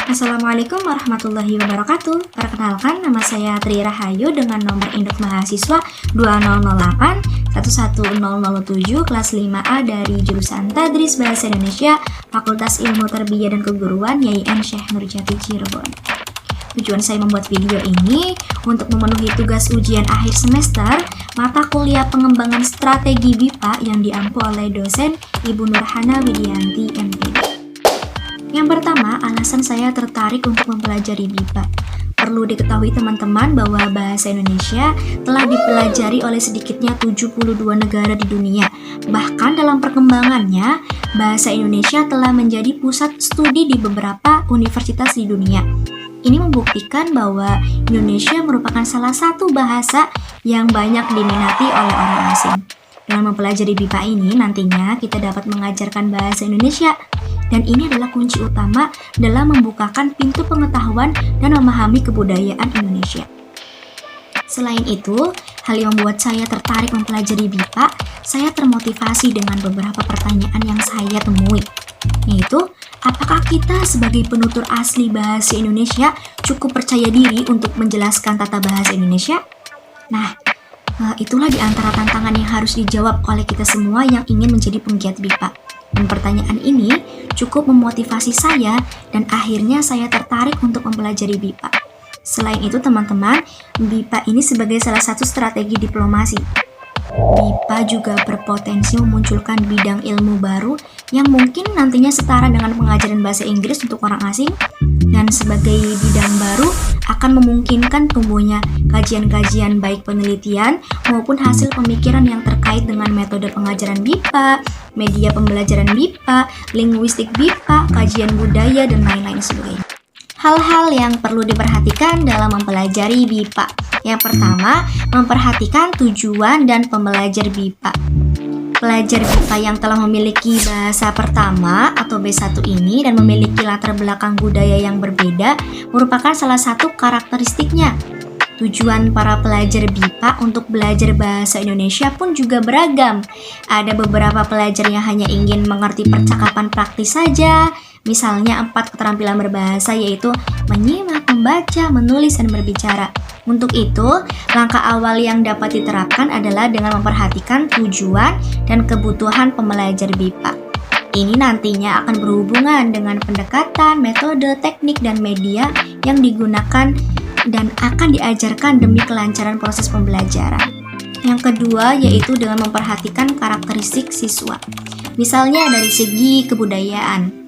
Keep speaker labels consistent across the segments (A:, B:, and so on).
A: Assalamualaikum warahmatullahi wabarakatuh. Perkenalkan, nama saya Tri Rahayu dengan nomor induk mahasiswa 2008 11007 kelas 5A dari jurusan Tadris Bahasa Indonesia Fakultas Ilmu Tarbiyah dan Keguruan YIN Syekh Nurjati Cirebon. Tujuan saya membuat video ini untuk memenuhi tugas ujian akhir semester mata kuliah pengembangan strategi BIPA yang diampu oleh dosen Ibu Nurhana Widianti MPD. Yang pertama, alasan saya tertarik untuk mempelajari BIPA. Perlu diketahui teman-teman bahwa bahasa Indonesia telah dipelajari oleh sedikitnya 72 negara di dunia. Bahkan dalam perkembangannya, bahasa Indonesia telah menjadi pusat studi di beberapa universitas di dunia. Ini membuktikan bahwa Indonesia merupakan salah satu bahasa yang banyak diminati oleh orang asing. Dengan mempelajari BIPA ini, nantinya kita dapat mengajarkan bahasa Indonesia. Dan ini adalah kunci utama dalam membukakan pintu pengetahuan dan memahami kebudayaan Indonesia. Selain itu, hal yang membuat saya tertarik mempelajari BIPA, saya termotivasi dengan beberapa pertanyaan yang saya temui. Yaitu, apakah kita sebagai penutur asli bahasa Indonesia cukup percaya diri untuk menjelaskan tata bahasa Indonesia? Nah, itulah di antara tantangan yang harus dijawab oleh kita semua yang ingin menjadi penggiat BIPA. Dan pertanyaan ini cukup memotivasi saya dan akhirnya saya tertarik untuk mempelajari BIPA. Selain itu teman-teman, BIPA ini sebagai salah satu strategi diplomasi. BIPA juga berpotensi memunculkan bidang ilmu baru yang mungkin nantinya setara dengan pengajaran bahasa Inggris untuk orang asing, dan sebagai bidang baru akan memungkinkan tumbuhnya kajian-kajian baik penelitian maupun hasil pemikiran yang terkait dengan metode pengajaran BIPA, media pembelajaran BIPA, linguistik BIPA, kajian budaya, dan lain-lain sebagainya. Hal-hal yang perlu diperhatikan dalam mempelajari BIPA. Yang pertama, memperhatikan tujuan dan pembelajar BIPA. Pelajar BIPA yang telah memiliki bahasa pertama atau B1 ini dan memiliki latar belakang budaya yang berbeda merupakan salah satu karakteristiknya. Tujuan para pelajar BIPA untuk belajar bahasa Indonesia pun juga beragam. Ada beberapa pelajar yang hanya ingin mengerti percakapan praktis saja, misalnya 4 keterampilan berbahasa yaitu menyimak, membaca, menulis, dan berbicara. Untuk itu, langkah awal yang dapat diterapkan adalah dengan memperhatikan tujuan dan kebutuhan pembelajar BIPA. Ini nantinya akan berhubungan dengan pendekatan, metode, teknik, dan media yang digunakan dan akan diajarkan demi kelancaran proses pembelajaran. Yang kedua yaitu dengan memperhatikan karakteristik siswa. Misalnya dari segi kebudayaan.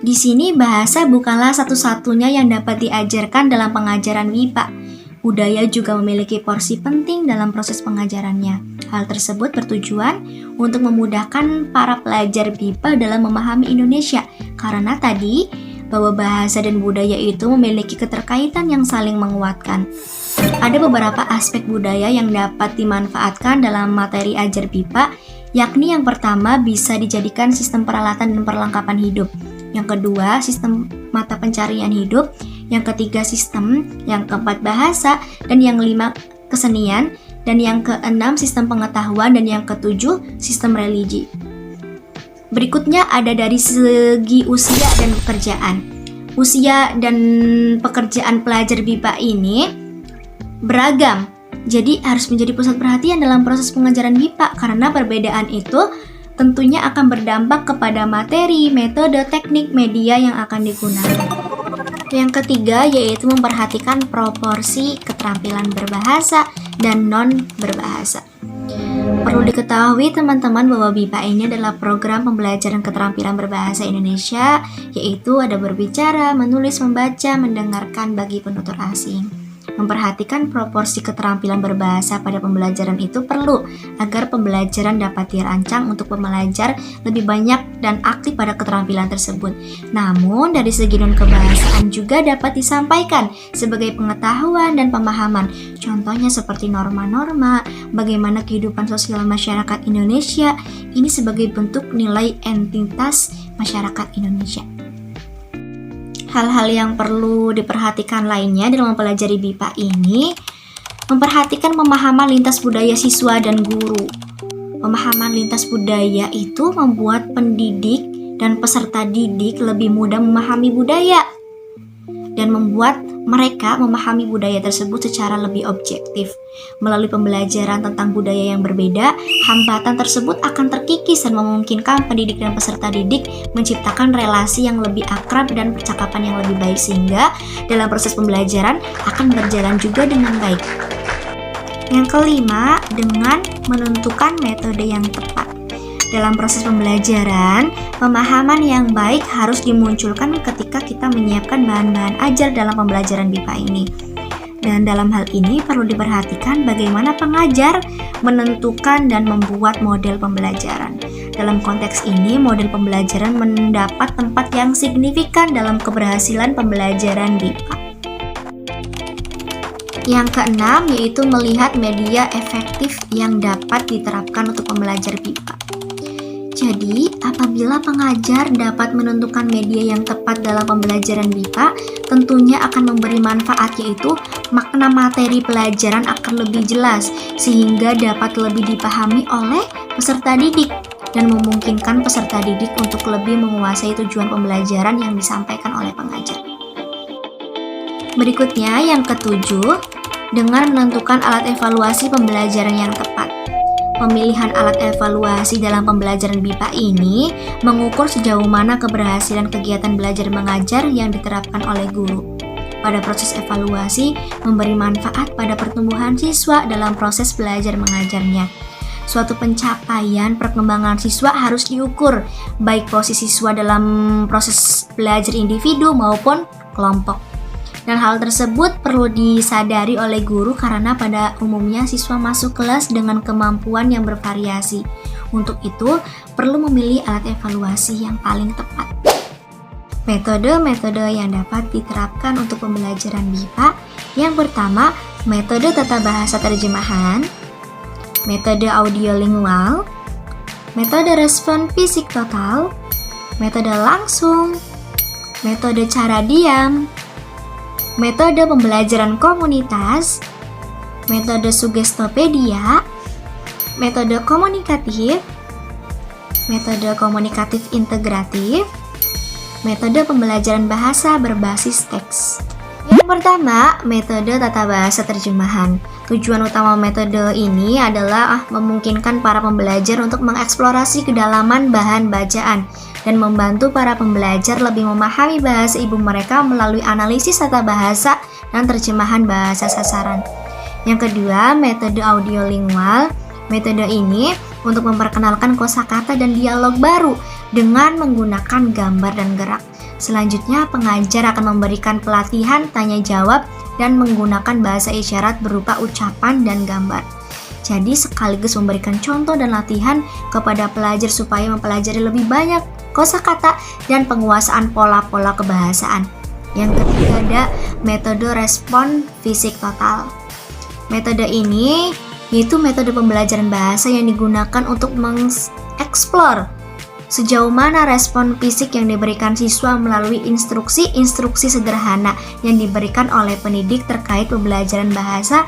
A: Di sini bahasa bukanlah satu-satunya yang dapat diajarkan dalam pengajaran BIPA. Budaya juga memiliki porsi penting dalam proses pengajarannya. Hal tersebut bertujuan untuk memudahkan para pelajar BIPA dalam memahami Indonesia, karena tadi bahwa bahasa dan budaya itu memiliki keterkaitan yang saling menguatkan. Ada beberapa aspek budaya yang dapat dimanfaatkan dalam materi ajar BIPA, yakni yang pertama bisa dijadikan sistem peralatan dan perlengkapan hidup. Yang kedua, sistem mata pencarian hidup. Yang ketiga, sistem. Yang keempat, bahasa. Dan yang kelima, kesenian. Dan yang keenam, sistem pengetahuan. Dan yang ketujuh, sistem religi. Berikutnya ada dari segi usia dan pekerjaan. Usia dan pekerjaan pelajar BIPA ini beragam. Jadi harus menjadi pusat perhatian dalam proses pengajaran BIPA karena perbedaan itu tentunya akan berdampak kepada materi, metode, teknik, media yang akan digunakan. Yang ketiga yaitu memperhatikan proporsi keterampilan berbahasa dan non-berbahasa. Perlu diketahui teman-teman bahwa BIPA ini adalah program pembelajaran keterampilan berbahasa Indonesia, yaitu ada berbicara, menulis, membaca, mendengarkan bagi penutur asing. Memperhatikan proporsi keterampilan berbahasa pada pembelajaran itu perlu agar pembelajaran dapat dirancang untuk pembelajar lebih banyak dan aktif pada keterampilan tersebut. Namun dari segi non-kebahasaan juga dapat disampaikan sebagai pengetahuan dan pemahaman. Contohnya seperti norma-norma, bagaimana kehidupan sosial masyarakat Indonesia ini sebagai bentuk nilai entitas masyarakat Indonesia. Hal-hal yang perlu diperhatikan lainnya dalam mempelajari BIPA ini, memperhatikan pemahaman lintas budaya siswa dan guru. Pemahaman lintas budaya itu membuat pendidik dan peserta didik lebih mudah memahami budaya. dan membuat mereka memahami budaya tersebut secara lebih objektif. Melalui pembelajaran tentang budaya yang berbeda, hambatan tersebut akan terkikis dan memungkinkan pendidik dan peserta didik menciptakan relasi yang lebih akrab dan percakapan yang lebih baik, sehingga dalam proses pembelajaran akan berjalan juga dengan baik. Yang kelima, dengan menentukan metode yang tepat. Dalam proses pembelajaran, pemahaman yang baik harus dimunculkan ketika kita menyiapkan bahan-bahan ajar dalam pembelajaran BIPA ini. Dan dalam hal ini perlu diperhatikan bagaimana pengajar menentukan dan membuat model pembelajaran. Dalam konteks ini, model pembelajaran mendapat tempat yang signifikan dalam keberhasilan pembelajaran BIPA. Yang keenam, yaitu melihat media efektif yang dapat diterapkan untuk pembelajar BIPA. Jadi, apabila pengajar dapat menentukan media yang tepat dalam pembelajaran BIPA, tentunya akan memberi manfaat, yaitu makna materi pelajaran akan lebih jelas, sehingga dapat lebih dipahami oleh peserta didik, dan memungkinkan peserta didik untuk lebih menguasai tujuan pembelajaran yang disampaikan oleh pengajar. Berikutnya, yang ketujuh, dengan menentukan alat evaluasi pembelajaran yang tepat. Pemilihan alat evaluasi dalam pembelajaran BIPA ini mengukur sejauh mana keberhasilan kegiatan belajar mengajar yang diterapkan oleh guru. Pada proses evaluasi, memberi manfaat pada pertumbuhan siswa dalam proses belajar mengajarnya. Suatu pencapaian perkembangan siswa harus diukur, baik posisi siswa dalam proses belajar individu maupun kelompok. Dan hal tersebut perlu disadari oleh guru karena pada umumnya siswa masuk kelas dengan kemampuan yang bervariasi. Untuk itu, perlu memilih alat evaluasi yang paling tepat. Metode-metode yang dapat diterapkan untuk pembelajaran BIPA. Yang pertama, metode tata bahasa terjemahan, metode audiolingual, metode respon fisik total, metode langsung, metode cara diam, metode pembelajaran komunitas, metode sugestopedia, metode komunikatif integratif, metode pembelajaran bahasa berbasis teks. Yang pertama, metode tata bahasa terjemahan. Tujuan utama metode ini adalah memungkinkan para pembelajar untuk mengeksplorasi kedalaman bahan bacaan dan membantu para pembelajar lebih memahami bahasa ibu mereka melalui analisis tata bahasa dan terjemahan bahasa sasaran. Yang kedua, metode audiolingual. Metode ini untuk memperkenalkan kosakata dan dialog baru dengan menggunakan gambar dan gerak. Selanjutnya, pengajar akan memberikan pelatihan tanya jawab dan menggunakan bahasa isyarat berupa ucapan dan gambar. Jadi sekaligus memberikan contoh dan latihan kepada pelajar supaya mempelajari lebih banyak kosakata dan penguasaan pola-pola kebahasaan. Yang ketiga ada metode respon fisik total. Metode ini yaitu metode pembelajaran bahasa yang digunakan untuk mengeksplor sejauh mana respon fisik yang diberikan siswa melalui instruksi-instruksi sederhana yang diberikan oleh pendidik terkait pembelajaran bahasa,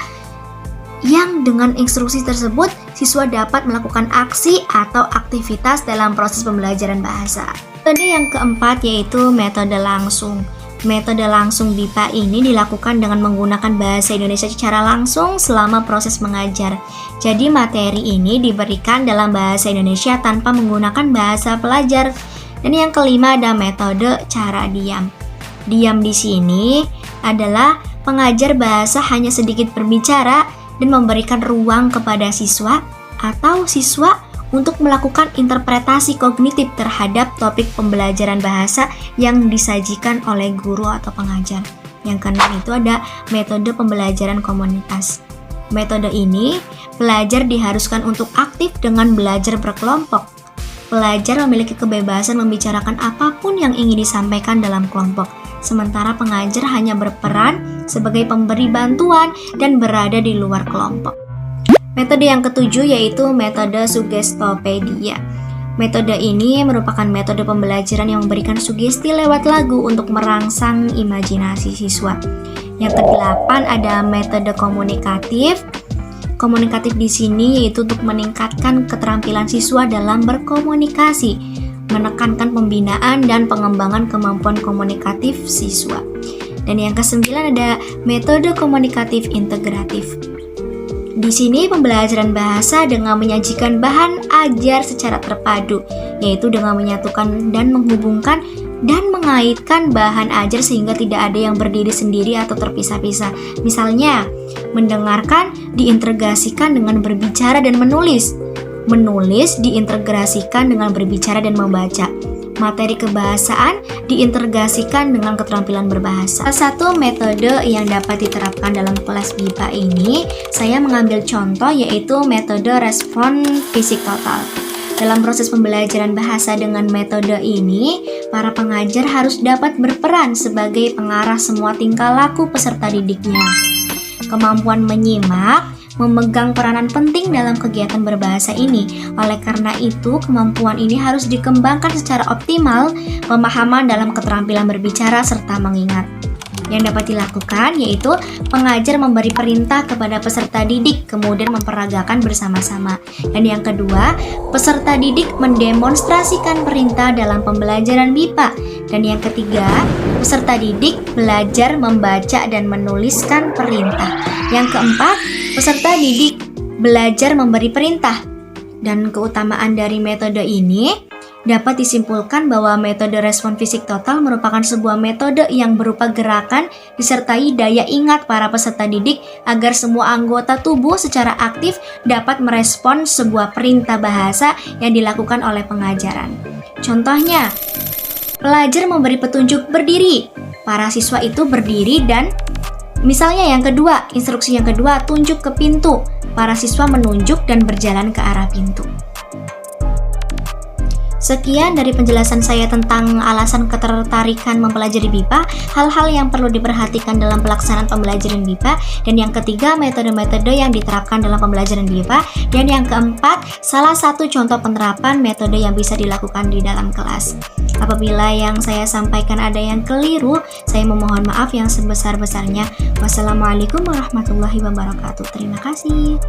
A: yang dengan instruksi tersebut siswa dapat melakukan aksi atau aktivitas dalam proses pembelajaran bahasa. Metode yang keempat yaitu metode langsung. Metode langsung BIPA ini dilakukan dengan menggunakan bahasa Indonesia secara langsung selama proses mengajar. Jadi materi ini diberikan dalam bahasa Indonesia tanpa menggunakan bahasa pelajar. Dan yang kelima ada metode cara diam. Diam di sini adalah pengajar bahasa hanya sedikit berbicara dan memberikan ruang kepada siswa atau siswa untuk melakukan interpretasi kognitif terhadap topik pembelajaran bahasa yang disajikan oleh guru atau pengajar. Yang keenam itu ada metode pembelajaran komunitas. Metode ini, pelajar diharuskan untuk aktif dengan belajar berkelompok. Pelajar memiliki kebebasan membicarakan apapun yang ingin disampaikan dalam kelompok, sementara pengajar hanya berperan sebagai pemberi bantuan dan berada di luar kelompok. Metode yang ketujuh yaitu metode sugestopedia. Metode ini merupakan metode pembelajaran yang memberikan sugesti lewat lagu untuk merangsang imajinasi siswa. Yang kedelapan ada metode komunikatif. Komunikatif di sini yaitu untuk meningkatkan keterampilan siswa dalam berkomunikasi, menekankan pembinaan dan pengembangan kemampuan komunikatif siswa. Dan yang kesembilan ada metode komunikatif integratif. Di sini pembelajaran bahasa dengan menyajikan bahan ajar secara terpadu, yaitu dengan menyatukan dan menghubungkan dan mengaitkan bahan ajar sehingga tidak ada yang berdiri sendiri atau terpisah-pisah. Misalnya, mendengarkan diintegrasikan dengan berbicara dan menulis. Menulis diintegrasikan dengan berbicara dan membaca. Materi kebahasaan diintegrasikan dengan keterampilan berbahasa. Salah satu metode yang dapat diterapkan dalam kelas BIPA ini, saya mengambil contoh yaitu metode respon fisik total. Dalam proses pembelajaran bahasa dengan metode ini, para pengajar harus dapat berperan sebagai pengarah semua tingkah laku peserta didiknya. Kemampuan menyimak memegang peranan penting dalam kegiatan berbahasa ini. Oleh karena itu, kemampuan ini harus dikembangkan secara optimal, pemahaman dalam keterampilan berbicara serta mengingat. Yang dapat dilakukan yaitu pengajar memberi perintah kepada peserta didik, kemudian memperagakan bersama-sama. Dan yang kedua, peserta didik mendemonstrasikan perintah dalam pembelajaran BIPA. Dan yang ketiga, peserta didik belajar membaca dan menuliskan perintah. Yang keempat, peserta didik belajar memberi perintah. Dan keutamaan dari metode ini dapat disimpulkan bahwa metode respon fisik total merupakan sebuah metode yang berupa gerakan disertai daya ingat para peserta didik agar semua anggota tubuh secara aktif dapat merespon sebuah perintah bahasa yang dilakukan oleh pengajaran. Contohnya, pelajar memberi petunjuk berdiri. Para siswa itu berdiri dan misalnya yang kedua, instruksi yang kedua, tunjuk ke pintu. Para siswa menunjuk dan berjalan ke arah pintu. Sekian dari penjelasan saya tentang alasan ketertarikan mempelajari BIPA, hal-hal yang perlu diperhatikan dalam pelaksanaan pembelajaran BIPA, dan yang ketiga, metode-metode yang diterapkan dalam pembelajaran BIPA, dan yang keempat, salah satu contoh penerapan metode yang bisa dilakukan di dalam kelas. Apabila yang saya sampaikan ada yang keliru, saya memohon maaf yang sebesar-besarnya. Wassalamualaikum warahmatullahi wabarakatuh. Terima kasih.